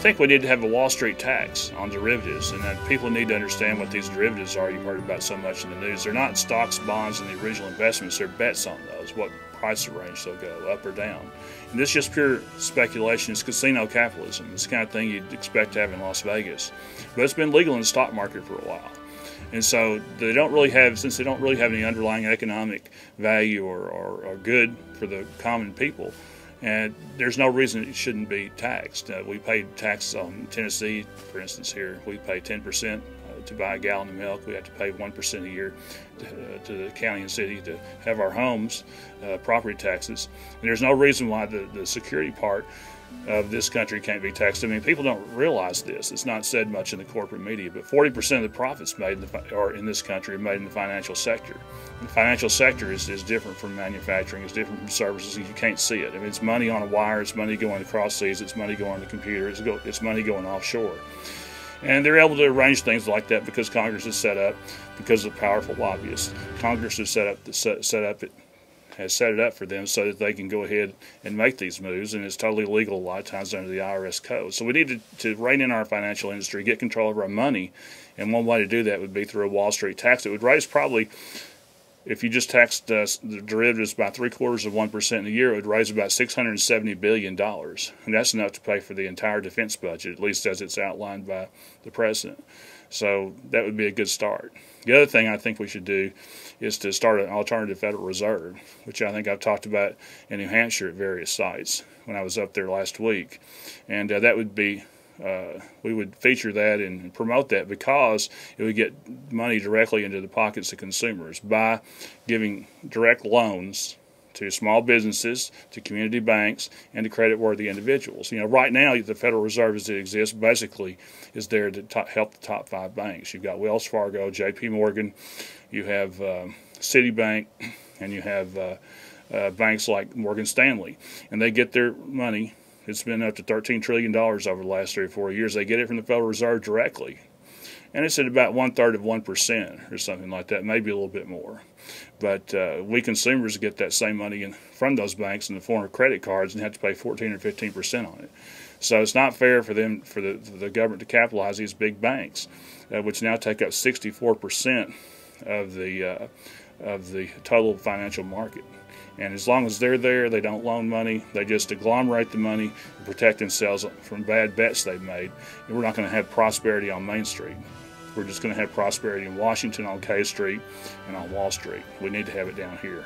think we need to have a Wall Street tax on derivatives, and that people need to understand what these derivatives are. You've heard about so much in the news. They're not stocks, bonds, and the original investments. They're bets on those, what price range they'll go, up or down. And this is just pure speculation. It's casino capitalism. It's the kind of thing you'd expect to have in Las Vegas. But it's been legal in the stock market for a while. And so they don't really have, since they don't really have any underlying economic value or good for the common people, and there's no reason it shouldn't be taxed. We pay taxes on Tennessee, for instance. Here we pay 10% to buy a gallon of milk. We have to pay 1% a year to the county and city to have our homes, property taxes. And there's no reason why the security part of this country can't be taxed. I mean, people don't realize this. It's not said much in the corporate media, but 40% of the profits made in this country are made in the financial sector. The financial sector is different from manufacturing, it's different from services. You can't see it. I mean, it's money on a wire, it's money going across seas, it's money going to the computer, it's money going offshore. And they're able to arrange things like that because Congress is set up, because of powerful lobbyists. Congress is has set it up for them so that they can go ahead and make these moves, and it's totally legal a lot of times under the IRS code. So we need to rein in our financial industry, get control of our money, and one way to do that would be through a Wall Street tax. It would raise probably, if you just taxed the derivatives by 0.75% a year, it would raise about $670 billion. And that's enough to pay for the entire defense budget, at least as it's outlined by the president. So that would be a good start. The other thing I think we should do is to start an alternative Federal Reserve, which I think I've talked about in New Hampshire at various sites when I was up there last week. And that would be, we would feature that and promote that because it would get money directly into the pockets of consumers by giving direct loans to small businesses, to community banks, and to credit-worthy individuals. You know, right now the Federal Reserve as it exists basically is there to help the top 5 banks. You've got Wells Fargo, J.P. Morgan, you have Citibank, and you have banks like Morgan Stanley, and they get their money. It's been up to $13 trillion over the last 3 or 4 years. They get it from the Federal Reserve directly. And it's at about 1/3 of 1% or something like that, maybe a little bit more. But we consumers get that same money from those banks in the form of credit cards and have to pay 14 or 15% on it. So it's not fair for them, for the government to capitalize these big banks, which now take up 64% of the total financial market. And as long as they're there, they don't loan money. They just agglomerate the money and protect themselves from bad bets they've made. And we're not going to have prosperity on Main Street. We're just going to have prosperity in Washington, on K Street, and on Wall Street. We need to have it down here.